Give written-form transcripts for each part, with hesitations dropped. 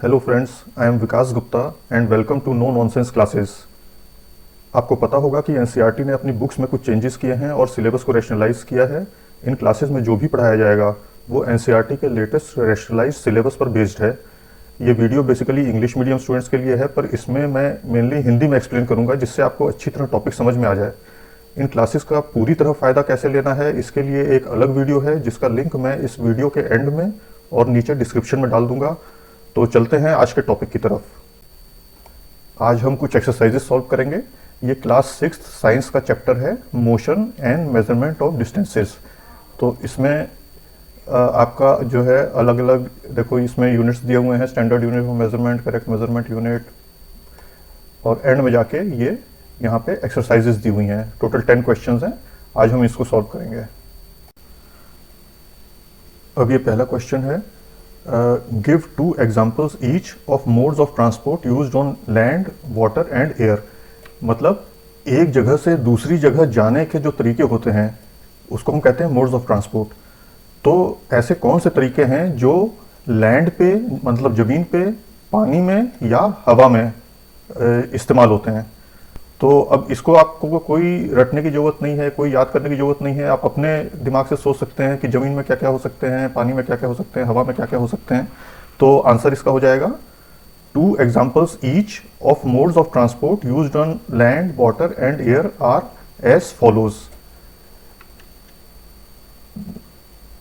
Hello friends, I am Vikas Gupta and welcome to no nonsense classes. आपको पता होगा कि एनसीईआरटी ने अपनी बुक्स में कुछ चेंजेस किए हैं और सिलेबस को रैशनलाइज किया है। इन क्लासेस में जो भी पढ़ाया जाएगा वो एनसीईआरटी के लेटेस्ट रैशनलाइज सिलेबस पर बेस्ड है। ये video basically English medium students के लिए है, पर इसमें मैं मेनली हिंदी में एक्सप्लेन करूंगा जिससे आपको अच्छी तरह टॉपिक समझ में आ जाए। इन क्लासेस का पूरी तरह फ़ायदा कैसे लेना है इसके लिए एक अलग वीडियो है जिसका लिंक मैं इस वीडियो के एंड में और नीचे डिस्क्रिप्शन में डाल दूंगा। तो चलते हैं आज के टॉपिक की तरफ। आज हम कुछ एक्सरसाइजेस सॉल्व करेंगे। ये क्लास 6 साइंस का चैप्टर है, motion and measurement of distances. तो इसमें आपका जो है अलग अलग देखो, इसमें यूनिट्स दिए हुए हैं, standard unit of measurement, correct measurement unit, और एंड में जाके ये यहाँ पे एक्सरसाइजेस दी हुई हैं। टोटल 10 क्वेश्चंस हैं। आज हम इसको सॉल्व करेंगे। अब ये पहला क्वेश्चन है, give 2 examples each of modes of transport used on land, water and air. मतलब एक जगह से दूसरी जगह जाने के जो तरीके होते हैं उसको हम कहते हैं मोड्स ऑफ ट्रांसपोर्ट। तो ऐसे कौन से तरीके हैं जो लैंड पे, मतलब ज़मीन पे, पानी में या हवा में इस्तेमाल होते हैं। तो अब इसको आपको कोई रटने की ज़रूरत नहीं है, कोई याद करने की ज़रूरत नहीं है। आप अपने दिमाग से सोच सकते हैं कि ज़मीन में क्या क्या हो सकते हैं, पानी में क्या क्या हो सकते हैं, हवा में क्या क्या हो सकते हैं। तो आंसर इसका हो जाएगा 2 examples each of modes of transport used on land, water and air are as follows.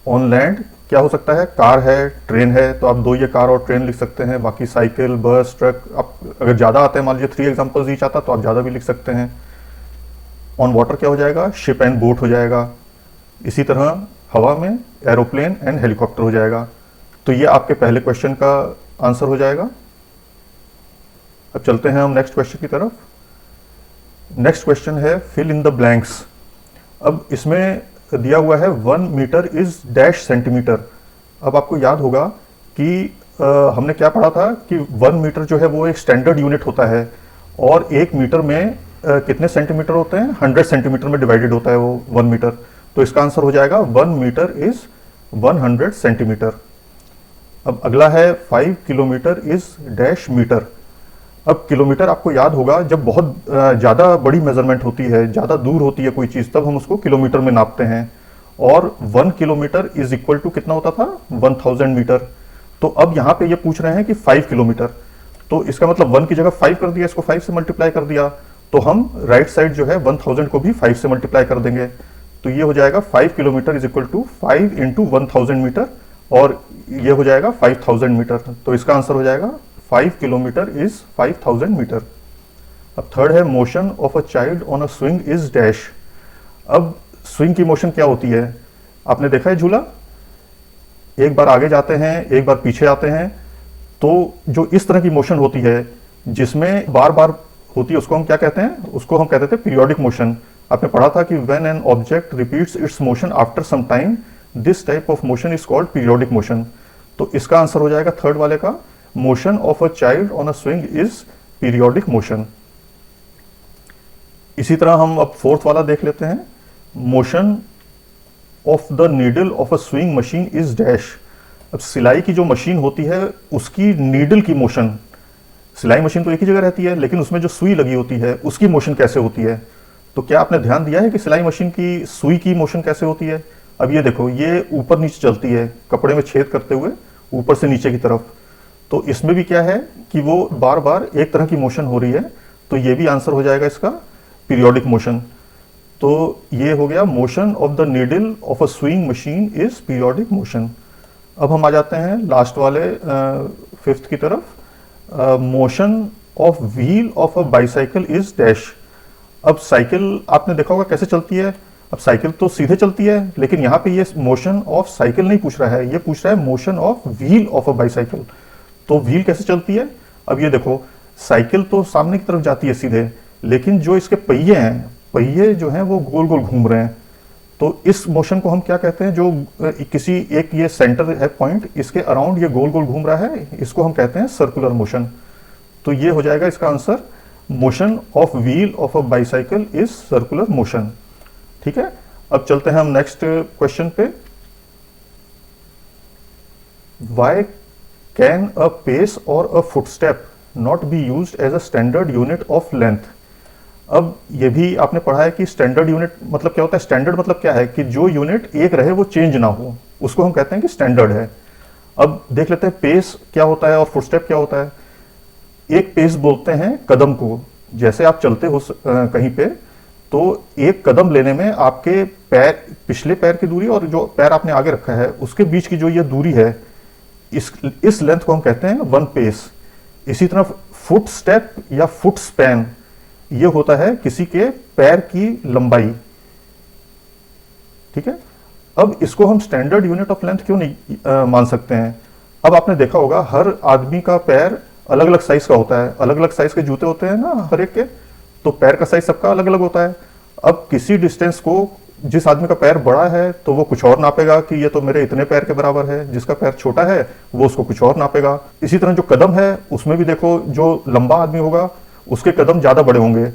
On land क्या हो सकता है, कार है, ट्रेन है, तो आप 2 ये कार और ट्रेन लिख सकते हैं। बाकी साइकिल, बस, ट्रक, आप अगर ज़्यादा आते हैं, मान लीजिए 3 एग्जाम्पल्स ईच आता तो आप ज़्यादा भी लिख सकते हैं। ऑन वाटर क्या हो जाएगा, शिप एंड बोट हो जाएगा। इसी तरह हवा में एरोप्लेन एंड हेलीकॉप्टर हो जाएगा। तो ये आपके पहले क्वेश्चन का आंसर हो जाएगा। अब चलते हैं हम नेक्स्ट क्वेश्चन की तरफ। नेक्स्ट क्वेश्चन है फिल इन द ब्लैंक्स। अब इसमें दिया हुआ है 1 मीटर इज डैश सेंटीमीटर। अब आपको याद होगा कि हमने क्या पढ़ा था कि 1 मीटर जो है वो एक स्टैंडर्ड यूनिट होता है और 1 मीटर में कितने सेंटीमीटर होते हैं, 100 सेंटीमीटर में डिवाइडेड होता है वो 1 मीटर। तो इसका आंसर हो जाएगा 1 मीटर इज 100 सेंटीमीटर। अब अगला है 5 किलोमीटर इज डैश मीटर। अब किलोमीटर आपको याद होगा जब बहुत ज़्यादा बड़ी मेजरमेंट होती है, ज़्यादा दूर होती है कोई चीज़, तब हम उसको किलोमीटर में नापते हैं। और 1 किलोमीटर इज इक्वल टू कितना होता था, 1000 मीटर। तो अब यहाँ पे ये पूछ रहे हैं कि 5 किलोमीटर, तो इसका मतलब 1 की जगह 5 कर दिया, इसको 5 से मल्टीप्लाई कर दिया। तो हम राइट साइड जो है 1000 को भी 5 से मल्टीप्लाई कर देंगे। तो ये हो जाएगा 5 kilometre is equal to 5 into 1000 metre, और ये हो जाएगा 5000 मीटर। तो इसका आंसर हो जाएगा 5 किलोमीटर इज 5000 मीटर। अब थर्ड है motion of a child on a swing is dash. अब स्विंग की मोशन क्या होती है, आपने देखा है झूला, एक बार आगे जाते हैं, एक बार पीछे आते हैं। तो जो इस तरह की मोशन होती है जिसमें बार बार होती है उसको हम क्या कहते हैं, उसको हम कहते थे पीरियोडिक मोशन। आपने पढ़ा था कि when an object repeats its motion after some time, this type of motion is called periodic motion. तो इसका आंसर हो जाएगा थर्ड वाले का, motion of a child on a swing is periodic motion. इसी तरह हम अब फोर्थ वाला देख लेते हैं, motion of the needle of a swing machine is dash. अब सिलाई की जो मशीन होती है उसकी नीडल की मोशन, सिलाई मशीन तो एक ही जगह रहती है लेकिन उसमें जो सुई लगी होती है उसकी मोशन कैसे होती है। तो क्या आपने ध्यान दिया है कि सिलाई मशीन की सुई की मोशन कैसे होती है। अब ये देखो, ये ऊपर नीचे चलती है कपड़े में छेद करते हुए ऊपर से नीचे की तरफ। तो इसमें भी क्या है कि वो बार बार एक तरह की मोशन हो रही है। तो ये भी आंसर हो जाएगा इसका पीरियोडिक मोशन। तो ये हो गया motion of the needle of a swing machine is periodic motion. अब हम आ जाते हैं लास्ट वाले 5th की तरफ, motion of wheel of a bicycle is dash. अब साइकिल आपने देखा होगा कैसे चलती है। अब साइकिल तो सीधे चलती है, लेकिन यहाँ पे ये मोशन ऑफ साइकिल नहीं पूछ रहा है, ये पूछ रहा है motion of wheel of a bicycle. तो व्हील कैसे चलती है, अब ये देखो, साइकिल तो सामने की तरफ जाती है सीधे, लेकिन जो इसके पहिए हैं, पहिए जो हैं वो गोल गोल घूम रहे हैं। तो इस मोशन को हम क्या कहते हैं, जो किसी एक ये सेंटर है पॉइंट, इसके अराउंड ये गोल गोल घूम रहा है, इसको हम कहते हैं सर्कुलर मोशन। तो ये हो जाएगा इसका answer, motion of wheel of a bicycle is circular motion. ठीक है, अब चलते हैं हम नेक्स्ट क्वेश्चन पे। Why can a pace or a footstep not be used as a standard unit of length. अब ये भी आपने पढ़ा है कि स्टैंडर्ड यूनिट मतलब क्या होता है। स्टैंडर्ड मतलब क्या है कि जो यूनिट एक रहे वो चेंज ना हो, उसको हम कहते हैं कि स्टैंडर्ड है। अब देख लेते हैं पेस क्या होता है और फुटस्टेप क्या होता है। एक पेस बोलते हैं कदम को। जैसे आप चलते हो कहीं पे, तो एक कदम लेने में आपके पैर, पिछले पैर की दूरी और जो पैर आपने आगे रखा है उसके बीच की जो ये दूरी है, इस लेंथ को हम कहते हैं वन पेस। इसी तरह फुट स्टेप या फुट स्पैन ये होता है किसी के पैर की लंबाई। ठीक है। अब इसको हम स्टैंडर्ड यूनिट ऑफ लेंथ क्यों नहीं मान सकते हैं। अब आपने देखा होगा हर आदमी का पैर अलग अलग साइज का होता है, अलग अलग साइज के जूते होते हैं ना हर एक के, तो पैर का साइज सबका अलग अलग होता है। अब किसी डिस्टेंस को जिस आदमी का पैर बड़ा है तो वो कुछ और नापेगा कि ये तो मेरे इतने पैर के बराबर है, जिसका पैर छोटा है वो उसको कुछ और नापेगा। इसी तरह जो कदम है उसमें भी देखो, जो लंबा आदमी होगा उसके कदम ज्यादा बड़े होंगे,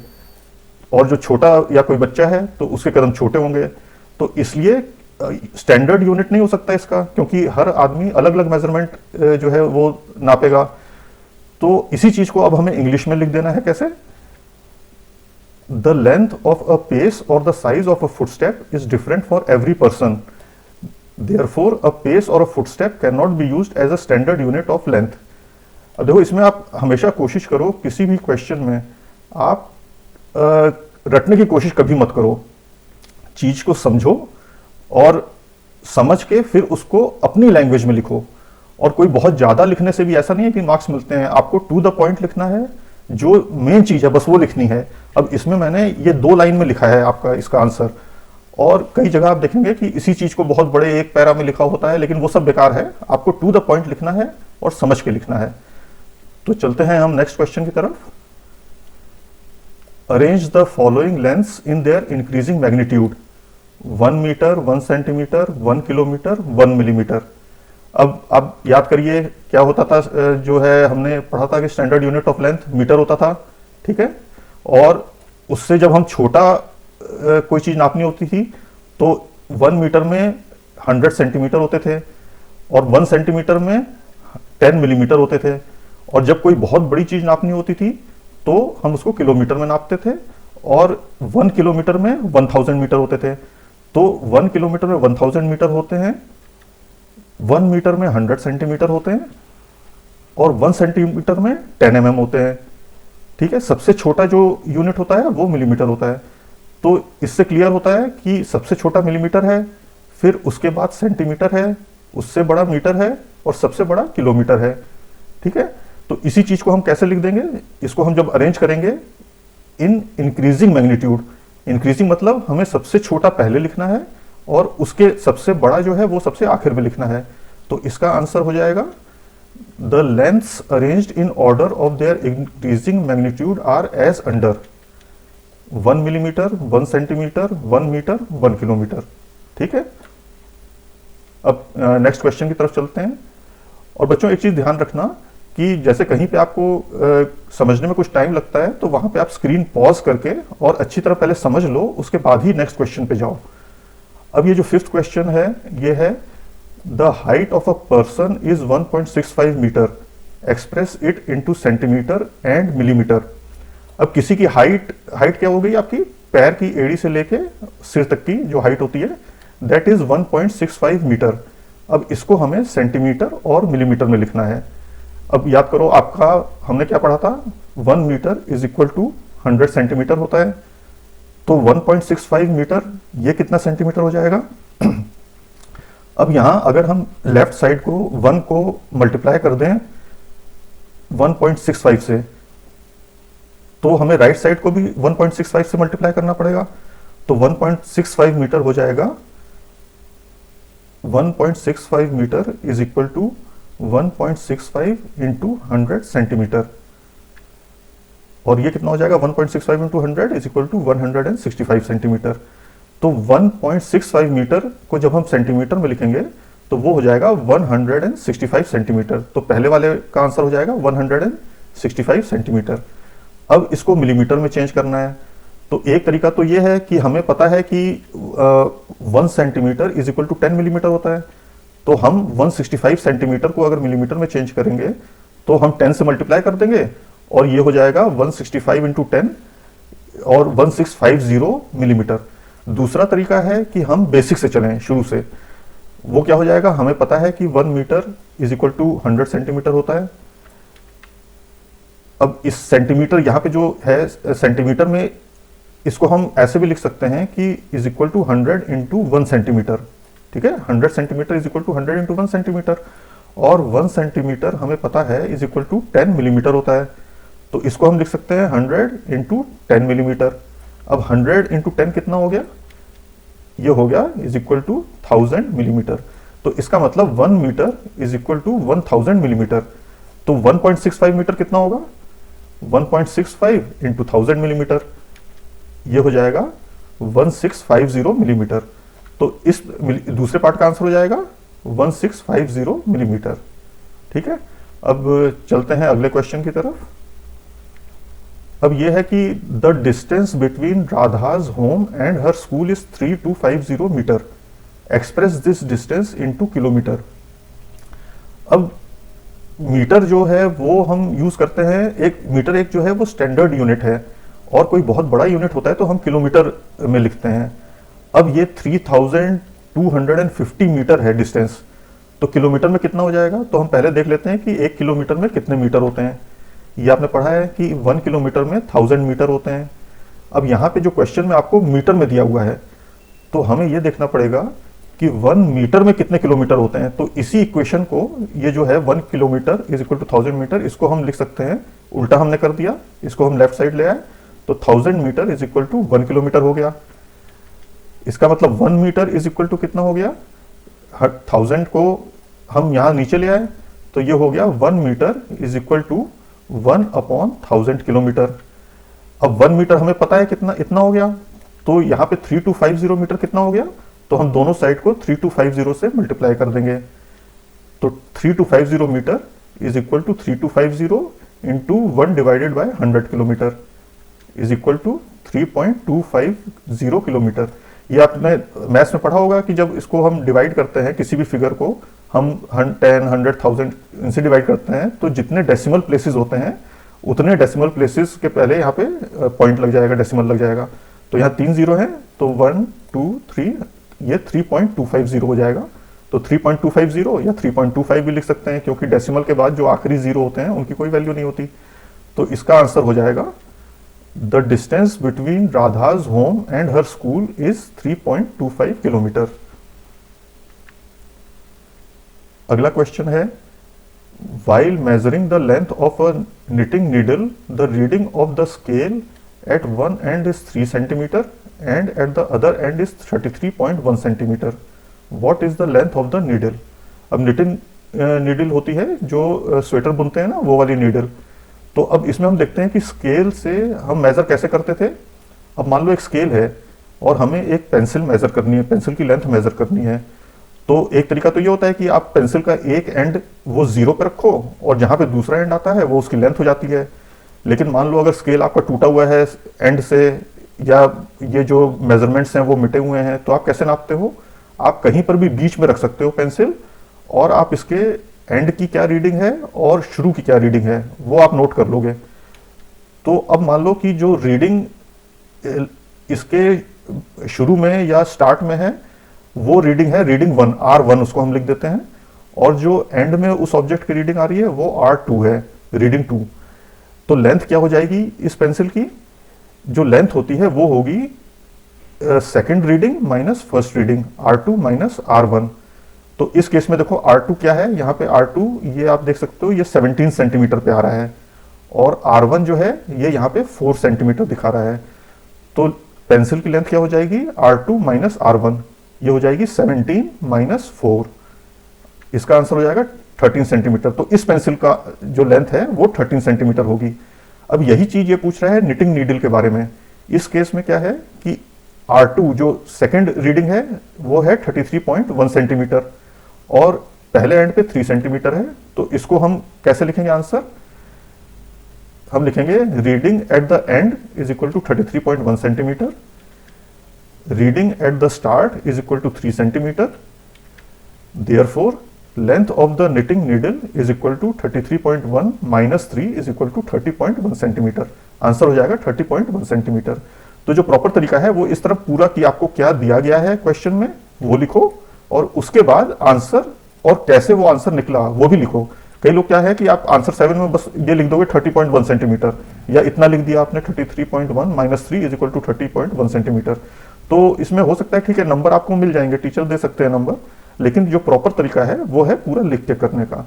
और जो छोटा या कोई बच्चा है तो उसके कदम छोटे होंगे। तो इसलिए स्टैंडर्ड यूनिट नहीं हो सकता इसका, क्योंकि हर आदमी अलग अलग मेजरमेंट जो है वो नापेगा। तो इसी चीज को अब हमें इंग्लिश में लिख देना है कैसे। The length of a pace or the size of a footstep is different for every person, therefore a pace or a footstep can not be used as a standard unit of length. अब देखो इसमें आप हमेशा कोशिश करो, किसी भी question में आप रटने की कोशिश कभी मत करो। चीज को समझो और समझ के फिर उसको अपनी लैंग्वेज में लिखो। और कोई बहुत ज्यादा लिखने से भी ऐसा नहीं है कि मार्क्स मिलते हैं। आपको टू द पॉइंट लिखना है, जो मेन चीज है बस वो लिखनी है। अब इसमें मैंने ये 2 लाइन में लिखा है आपका इसका आंसर, और कई जगह आप देखेंगे कि इसी चीज को बहुत बड़े एक पैरा में लिखा होता है, लेकिन वो सब बेकार है। आपको टू द पॉइंट लिखना है और समझ के लिखना है। तो चलते हैं हम नेक्स्ट क्वेश्चन की तरफ। Arrange the following lengths in their increasing magnitude, 1 metre, 1 centimetre, 1 kilometre, 1 millimetre. अब आप याद करिए क्या होता था, जो है हमने पढ़ा था कि standard unit of length metre होता था। ठीक है। और उससे जब हम छोटा कोई चीज नापनी होती थी तो 1 मीटर में 100 सेंटीमीटर होते थे, और 1 सेंटीमीटर में 10 मिलीमीटर होते थे। और जब कोई बहुत बड़ी चीज नापनी होती थी तो हम उसको किलोमीटर में नापते थे, और 1 किलोमीटर में 1000 मीटर होते थे। तो 1 किलोमीटर में 1000 मीटर होते हैं, 1 मीटर में 100 सेंटीमीटर होते हैं, और 1 सेंटीमीटर में 10 mm होते हैं। ठीक है। सबसे छोटा जो यूनिट होता है वो मिलीमीटर होता है। तो इससे क्लियर होता है कि सबसे छोटा मिलीमीटर है, फिर उसके बाद सेंटीमीटर है, उससे बड़ा मीटर है, और सबसे बड़ा किलोमीटर है। ठीक है। तो इसी चीज को हम कैसे लिख देंगे, इसको हम जब अरेंज करेंगे इन इंक्रीजिंग मैग्नीट्यूड। इंक्रीजिंग मतलब हमें सबसे छोटा पहले लिखना है और उसके सबसे बड़ा जो है वो सबसे आखिर में लिखना है। तो इसका आंसर हो जाएगा the lengths arranged in order of their increasing magnitude are as under, 1 millimetre, 1 centimetre, 1 metre, 1 kilometre. ठीक है। अब नेक्स्ट क्वेश्चन की तरफ चलते हैं। और बच्चों एक चीज ध्यान रखना कि जैसे कहीं पे आपको समझने में कुछ टाइम लगता है तो वहां पे आप स्क्रीन पॉज करके और अच्छी तरह पहले समझ लो, उसके बाद ही नेक्स्ट क्वेश्चन पे जाओ। अब ये जो 5th क्वेश्चन है ये है the height of a person is 1.65 metre, express it into centimetre and millimetre. अब किसी की हाइट क्या हो गई आपकी, पैर की एड़ी से लेके सिर तक की जो हाइट होती है, दैट इज 1.65 मीटर। अब इसको हमें सेंटीमीटर और मिलीमीटर में लिखना है। अब याद करो आपका हमने क्या पढ़ा था, 1 metre is equal to 100 centimetre होता है। तो 1.65 मीटर ये कितना सेंटीमीटर हो जाएगा। अब यहां अगर हम लेफ्ट साइड को 1 को मल्टीप्लाई कर दें 1.65 से, तो हमें राइट साइड को भी 1.65 से मल्टीप्लाई करना पड़ेगा। तो 1.65 मीटर हो जाएगा, 1.65 metre is equal to 1.65 into 100 centimetre. और ये कितना हो जाएगा, 1.65 into 100 is equal to 165 centimetre. तो 1.65 मीटर को जब हम सेंटीमीटर में लिखेंगे तो वो हो जाएगा 165 सेंटीमीटर। तो पहले वाले का आंसर हो जाएगा 165 सेंटीमीटर। अब इसको मिलीमीटर में चेंज करना है। तो एक तरीका तो ये है कि हमें पता है कि 1 centimetre is equal to 10 millimetre होता है। तो हम 165 सेंटीमीटर को अगर मिलीमीटर में चेंज करेंगे तो हम 10 से मल्टीप्लाई कर देंगे और ये हो जाएगा 165 इंटू 10 और 1650 मिलीमीटर। दूसरा तरीका है कि हम बेसिक से चलें शुरू से। वो क्या हो जाएगा, हमें पता है कि 1 metre is equal to 100 centimetre होता है। अब इस सेंटीमीटर यहाँ पे जो है सेंटीमीटर में, इसको हम ऐसे भी लिख सकते हैं कि is equal to 100 into 1 centimetre. ठीक है, 100 centimetre is equal to 100 into 1 centimetre, और 1 सेंटीमीटर हमें पता है इज इक्वल टू 10 मिलीमीटर होता है। तो इसको हम लिख सकते हैं 100 इंटू 10 मिलीमीटर। अब 100 इंटू 10 कितना हो गया, ये हो गया इज इक्वल टू 1000 मिलीमीटर। तो इसका मतलब 1 metre is equal to 1000 millimetre. तो 1.65 मीटर कितना होगा, 1.65 इंटू 1000 मिलीमीटर, ये हो जाएगा 1650 मिलीमीटर। तो इस दूसरे पार्ट का आंसर हो जाएगा 1650 मिलीमीटर। ठीक है, अब चलते हैं अगले क्वेश्चन की तरफ। अब यह है कि the distance between Radha's home and her school is 3250 metre, express this distance into kilometre. अब मीटर जो है वो हम यूज करते हैं, एक मीटर एक जो है वो स्टैंडर्ड यूनिट है, और कोई बहुत बड़ा यूनिट होता है तो हम किलोमीटर में लिखते हैं। अब ये 3250 मीटर है डिस्टेंस, तो किलोमीटर में कितना हो जाएगा, तो हम पहले देख लेते हैं कि 1 किलोमीटर में कितने मीटर होते हैं। ये आपने पढ़ा है कि 1 किलोमीटर में 1000 मीटर होते हैं। अब यहाँ पे जो क्वेश्चन में आपको मीटर में दिया हुआ है, तो हमें ये देखना पड़ेगा कि 1 मीटर में कितने किलोमीटर होते हैं। तो इसी इक्वेशन को, ये जो है 1 kilometre is equal to 1000 metre, इसको हम लिख सकते हैं, उल्टा हमने कर दिया, इसको हम लेफ्ट साइड ले आए, तो 1000 metre is equal to 1 kilometre हो गया। इसका मतलब 1 मीटर इज इक्वल टू कितना हो गया, 1000 को हम यहाँ नीचे ले आए, तो ये हो गया 1 metre is equal to 1/1000 kilometre. अब 1 मीटर हमें पता है कितना, इतना हो गया, तो यहाँ पे 3250 मीटर कितना हो गया, तो हम दोनों साइड को 3250 से मल्टीप्लाई कर देंगे। तो 3250 metre is equal to 3250 into 1 divided by 100 kilometre is equal to 3.250 kilometre. ये आपने मैथ्स में पढ़ा होगा कि जब इसको हम डिवाइड करते हैं, किसी भी फिगर को हम 10, 100, 1000 इनसे डिवाइड करते हैं, तो जितने डेसिमल प्लेसेस होते हैं उतने डेसिमल प्लेसेस के पहले यहाँ पे पॉइंट लग जाएगा, डेसिमल लग जाएगा। तो यहाँ 3 जीरो है, तो 1, 2, 3, ये 3.250 हो जाएगा। तो 3.250 या 3.25 भी लिख सकते हैं, क्योंकि डेसिमल के बाद जो आखिरी जीरो होते हैं उनकी कोई वैल्यू नहीं होती। तो इसका आंसर हो जाएगा the distance between Radha's home and her school is 3.25 kilometre. अगला क्वेश्चन है, while measuring the length of a knitting needle, the reading of the scale at one end is 3 centimeter and at the other end is 33.1 centimeter. What is the length of the needle? अब knitting needle होती है जो sweater बुनते हैं ना, वो वाली needle। तो अब इसमें हम देखते हैं कि स्केल से हम मेजर कैसे करते थे। अब मान लो एक स्केल है और हमें एक पेंसिल मेजर करनी है, पेंसिल की लेंथ मेजर करनी है। तो एक तरीका तो ये होता है कि आप पेंसिल का एक एंड वो 0 पे रखो और जहां पे दूसरा एंड आता है वो उसकी लेंथ हो जाती है। लेकिन मान लो अगर स्केल आपका टूटा हुआ है एंड से, या ये जो मेजरमेंट्स हैं वो मिटे हुए हैं, तो आप कैसे नापते हो, आप कहीं पर भी बीच में रख सकते हो पेंसिल, और आप इसके एंड की क्या रीडिंग है और शुरू की क्या रीडिंग है वो आप नोट कर लोगे। तो अब मान लो कि जो रीडिंग इसके शुरू में या स्टार्ट में है वो रीडिंग है रीडिंग 1, R1 उसको हम लिख देते हैं, और जो एंड में उस ऑब्जेक्ट की रीडिंग आ रही है वो R2 है, रीडिंग 2। तो लेंथ क्या हो जाएगी इस पेंसिल की, जो लेंथ होती है वो होगी second reading minus first reading, R2 minus R1। तो इस केस में देखो R2 क्या है, यहाँ पे R2 ये आप देख सकते हो, ये 17 सेंटीमीटर पे आ रहा है, और R1 जो है ये यहाँ पे 4 सेंटीमीटर दिखा रहा है। तो पेंसिल की लेंथ क्या हो जाएगी, R2 माइनस R1, ये हो जाएगी 17 माइनस 4। इसका आंसर हो जाएगा 13 सेंटीमीटर। तो इस पेंसिल का जो लेंथ है वो 13 सेंटीमीटर होगी। अब यही चीज ये पूछ रहा है निटिंग नीडल के बारे में। इस केस में क्या है कि R2 जो सेकंड रीडिंग है वो है 33.1 सेंटीमीटर, और पहले एंड पे 3 सेंटीमीटर है। तो इसको हम कैसे लिखेंगे आंसर, हम लिखेंगे reading at the end is equal to 33.1 centimetre, reading at the start is equal to 3 centimetre, therefore length of the knitting needle is equal to 33.1 minus 3 is equal to 30.1 centimetre. Answer हो जाएगा 30.1 centimetre. तो जो proper तरीका है वो इस तरफ पूरा कि आपको क्या दिया गया है क्वेश्चन में वो लिखो, और उसके बाद आंसर और कैसे वो आंसर निकला वो भी लिखो। कई लोग क्या है कि आप आंसर 7 में बस ये लिख दोगे 30.1 सेंटीमीटर, या इतना लिख दिया आपने 33.1 minus 3 is equal to 30.1 centimetre. तो इसमें हो सकता है ठीक है नंबर आपको मिल जाएंगे, टीचर दे सकते हैं नंबर, लेकिन जो प्रॉपर तरीका है वो है पूरा लिख के करने का।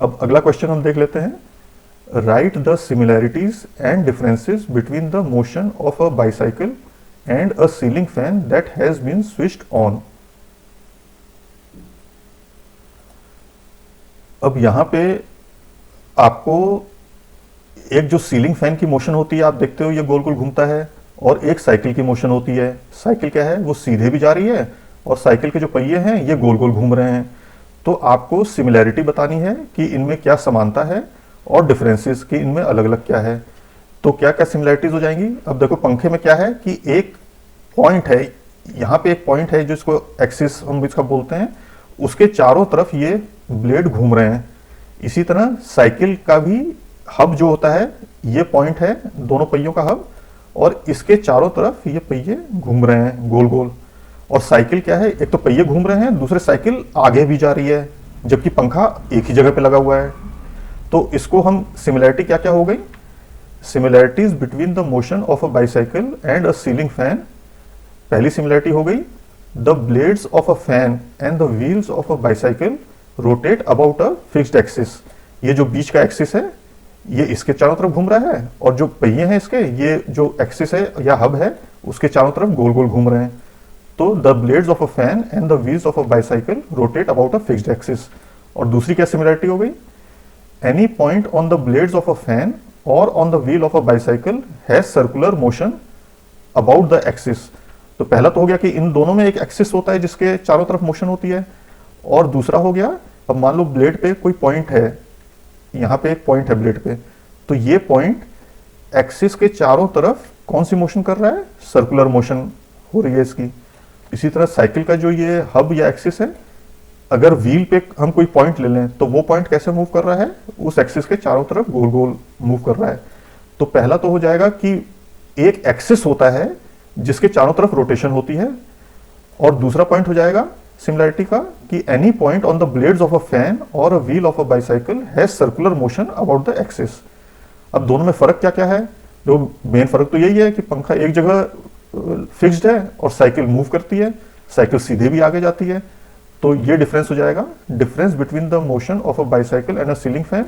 अब अगला क्वेश्चन हम देख लेते हैं। Write the similarities and differences between the motion of a bicycle and a ceiling fan that has been switched on. अब यहां पे आपको एक जो सीलिंग फैन की मोशन होती है, आप देखते हो ये गोल गोल घूमता है, और एक साइकिल की मोशन होती है। साइकिल क्या है, वो सीधे भी जा रही है, और साइकिल के जो पहिए हैं ये गोल गोल घूम रहे हैं। तो आपको सिमिलैरिटी बतानी है कि इनमें क्या समानता है, और डिफरेंसेस कि इनमें अलग अलग क्या है। तो क्या क्या सिमिलैरिटीज हो जाएंगी। अब देखो पंखे में क्या है कि एक पॉइंट है, यहाँ पे एक पॉइंट है जिसको एक्सिस हम इसका बोलते हैं, उसके चारों तरफ ये ब्लेड घूम रहे हैं। इसी तरह साइकिल का भी हब जो होता है, ये पॉइंट है दोनों पहियों का हब, और इसके चारों तरफ ये पहिए घूम रहे हैं गोल गोल। और साइकिल क्या है, एक तो पहिए घूम रहे हैं, दूसरे साइकिल आगे भी जा रही है, जबकि पंखा एक ही जगह पे लगा हुआ है। तो इसको हम सिमिलैरिटी क्या क्या हो गई, similarities between the motion of a bicycle and a ceiling fan. पहली सिमिलैरिटी हो गई, the blades of a fan and the wheels of a bicycle rotate about a fixed axis. ये जो बीच का एक्सिस है ये इसके चारों तरफ घूम रहा है, और जो पहिए हैं इसके, ये जो एक्सिस है या हब है उसके चारों तरफ गोल गोल घूम रहे हैं। तो the blades of a fan and the wheels of a bicycle rotate about a fixed axis. और दूसरी क्या सिमिलरिटी हो गई, any point on the blades of a fan और on the wheel of a bicycle has circular motion about the axis. तो पहला तो हो गया कि इन दोनों में एक एक्सिस होता है जिसके चारों तरफ मोशन होती है, और दूसरा हो गया, अब मान लो ब्लेड पे कोई पॉइंट है, यहाँ पे एक पॉइंट है ब्लेड पे, तो ये पॉइंट एक्सिस के चारों तरफ कौन सी मोशन कर रहा है, सर्कुलर मोशन हो रही है इसकी। इसी तरह साइकिल का जो ये हब या एक्सिस है, अगर व्हील पे हम कोई पॉइंट ले लें तो वो पॉइंट कैसे मूव कर रहा है, उस एक्सिस के चारों तरफ गोल गोल मूव कर रहा है। तो पहला तो हो जाएगा कि एक एक्सिस होता है जिसके चारों तरफ रोटेशन होती है, और दूसरा पॉइंट हो जाएगा सिमिलरिटी का कि any point on the blades of a fan और a wheel of a bicycle has circular motion about the axis. अब दोनों में फर्क क्या क्या है, जो मेन फर्क तो यही है कि पंखा एक जगह फिक्स्ड है और साइकिल मूव करती है, साइकिल सीधे भी आगे जाती है। तो ये डिफरेंस हो जाएगा, difference between the motion of a bicycle and a ceiling fan.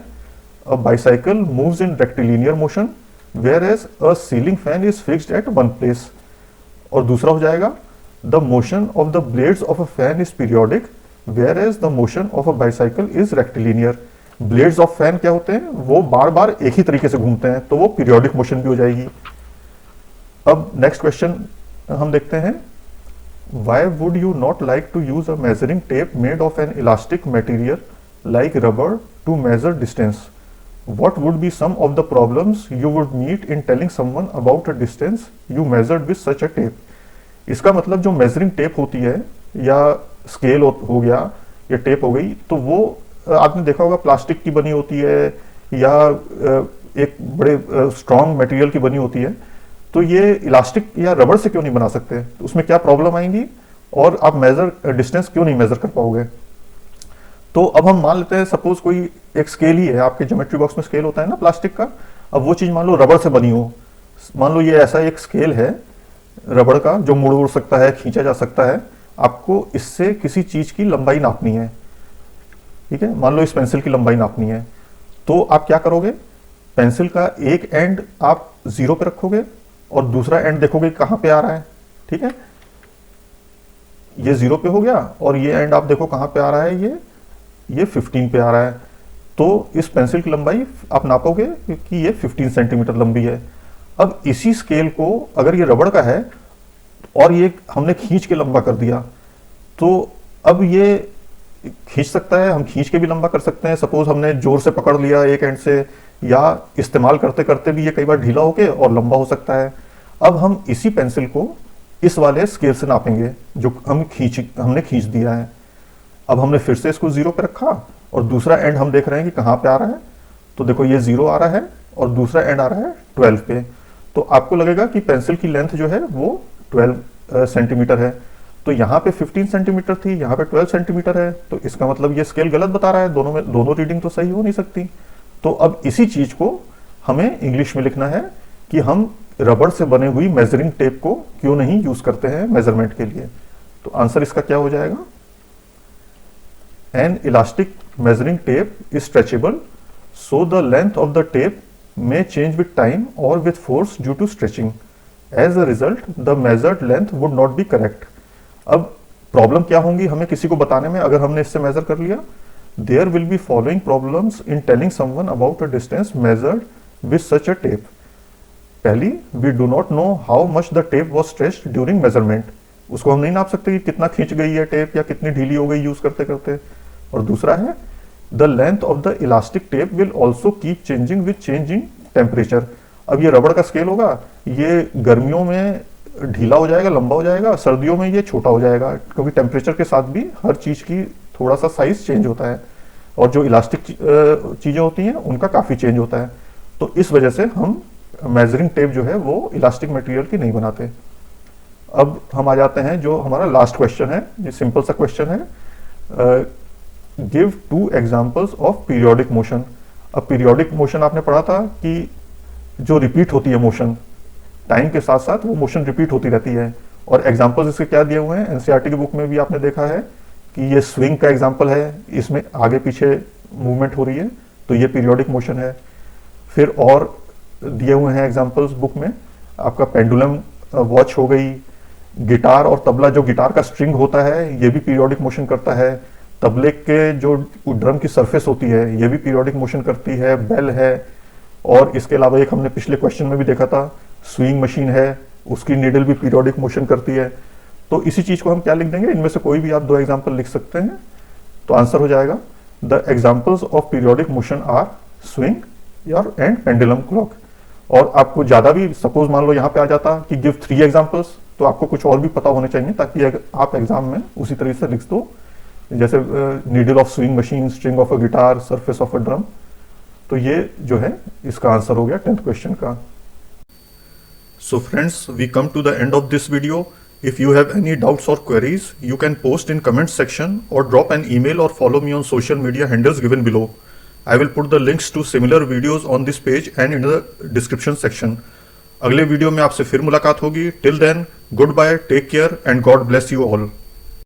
A bicycle moves in rectilinear motion whereas a ceiling fan is fixed at one place. और दूसरा हो जाएगा, the motion of the blades of a fan is periodic whereas the motion of a bicycle is rectilinear. Blades of fan क्या होते हैं, वो बार बार एक ही तरीके से घूमते हैं, तो वो पीरियोडिक मोशन भी हो जाएगी। अब नेक्स्ट क्वेश्चन हम देखते हैं, why would you not like to use a measuring tape made of an elastic material like rubber to measure distance? What would be some of the problems you would meet in telling someone about a distance you measured with such a tape? इसका मतलब जो measuring tape होती है, या scale हो गया या tape हो गई, तो वो आपने देखा होगा प्लास्टिक की बनी होती है या एक बड़े स्ट्रॉन्ग मटेरियल की बनी होती है। तो ये इलास्टिक या रबड़ से क्यों नहीं बना सकते, तो उसमें क्या प्रॉब्लम आएंगी, और आप मेजर डिस्टेंस क्यों नहीं मेजर कर पाओगे। तो अब हम मान लेते हैं सपोज कोई एक स्केल ही है, आपके ज्योमेट्री बॉक्स में स्केल होता है ना प्लास्टिक का, अब वो चीज मान लो रबड़ से बनी हो। मान लो ये ऐसा एक स्केल है रबड़ का जो मुड़ उड़ सकता है, खींचा जा सकता है, आपको इससे किसी चीज की लंबाई नापनी है, ठीक है। मान लो इस पेंसिल की लंबाई नापनी है, तो आप क्या करोगे, पेंसिल का एक एंड आप 0 पे रखोगे और दूसरा एंड देखोगे कहां पे आ रहा है, ठीक है। ये 0 पे हो गया, और ये एंड आप देखो कहां पे आ रहा है, ये 15 पे आ रहा है। तो इस पेंसिल की लंबाई आप नापोगे कि ये 15 सेंटीमीटर लंबी है। अब इसी स्केल को अगर ये रबड़ का है और ये हमने खींच के लंबा कर दिया, तो अब ये खींच सकता है, हम खींच के भी लंबा कर सकते हैं। सपोज हमने जोर से पकड़ लिया एक एंड से, या इस्तेमाल करते करते भी ये कई बार ढीला होके और लंबा हो सकता है। अब हम इसी पेंसिल को इस वाले स्केल से नापेंगे जो हमने खींच दिया है। अब हमने फिर से इसको 0 पे रखा और दूसरा एंड हम देख रहे हैं कि कहाँ पे आ रहा है। तो देखो ये 0 आ रहा है और दूसरा एंड आ रहा है 12 पे। तो आपको लगेगा कि पेंसिल की लेंथ जो है वो 12 सेंटीमीटर है। तो यहाँ पे 15 सेंटीमीटर थी, यहाँ पे 12 सेंटीमीटर है। तो इसका मतलब ये स्केल गलत बता रहा है, दोनों रीडिंग तो सही हो नहीं सकती। तो अब इसी चीज को हमें इंग्लिश में लिखना है कि हम रबड़ से बने हुई मेजरिंग टेप को क्यों नहीं यूज करते हैं मेजरमेंट के लिए। तो आंसर इसका क्या हो जाएगा? N elastic measuring tape is stretchable, so the length of the tape may change with time or with force due to stretching. As a result, the measured length would not be correct. अब problem क्या होंगी हमें किसी को बताने में अगर हमने इससे मेजर कर लिया? There will be following problems in telling someone about a distance measured with such a tape. पहली, we do not know how much the tape was stretched during measurement. उसको हम नहीं नाप सकते कि कितना खींच गई है टेप या कितनी ढीली हो गई यूज करते करते। और दूसरा है the length of the elastic tape will also keep changing with change in temperature. अब ये रबड़ का स्केल होगा, ये गर्मियों में ढीला हो जाएगा, लंबा हो जाएगा, सर्दियों में ये छोटा हो जाएगा, क्योंकि टेम्परेचर के साथ भी हर चीज की थोड़ा सा साइज चेंज होता है और जो इलास्टिक चीजें होती हैं उनका काफी चेंज होता है। तो इस वजह से हम मेजरिंग टेप जो है वो इलास्टिक मटेरियल की नहीं बनाते। अब हम आ जाते हैं जो हमारा लास्ट क्वेश्चन है, ये सिंपल सा क्वेश्चन है, give 2 examples of periodic motion. अब पीरियोडिक मोशन आपने पढ़ा था कि जो रिपीट होती है मोशन, टाइम के साथ साथ वो मोशन रिपीट होती रहती है। और एग्जाम्पल्स इसके क्या दिए हुए हैं, एनसीईआरटी की बुक में भी आपने देखा है कि ये स्विंग का एग्जाम्पल है, इसमें आगे पीछे मूवमेंट हो रही है, तो ये पीरियोडिक मोशन है। फिर और दिए हुए हैं एग्जाम्पल्स बुक में, आपका पेंडुलम वॉच हो गई, गिटार और तबला, जो गिटार का स्ट्रिंग होता है ये भी पीरियोडिक मोशन करता है, तबले के जो ड्रम की सरफेस होती है ये भी पीरियोडिक मोशन करती है, बेल है। और इसके अलावा एक हमने पिछले क्वेश्चन में भी देखा था, स्विंग मशीन है, उसकी नीडल भी पीरियोडिक मोशन करती है। तो इसी चीज को हम क्या लिख देंगे, इनमें से कोई भी आप 2 एग्जाम्पल लिख सकते हैं। तो आंसर हो जाएगा the examples of periodic motion are swing and pendulum clock. और आपको ज्यादा भी, सपोज मान लो यहाँ पे आ जाता कि गिव 3 एग्जाम्पल्स, तो आपको कुछ और भी पता होने चाहिए ताकि आप एग्जाम में उसी तरीके से लिख दो, जैसे needle of swing machine, string of a guitar, surface of a drum. तो ये जो है इसका आंसर हो गया 10th क्वेश्चन का। So friends, we come to the end of this video. If you have any doubts or queries, you can post in comment section or drop an email or follow me on social media handles given below. I will put the links to similar videos on this page and in the description section. अगले video में आपसे फिर मुलाकात होगी। Till then, goodbye, take care and God bless you all.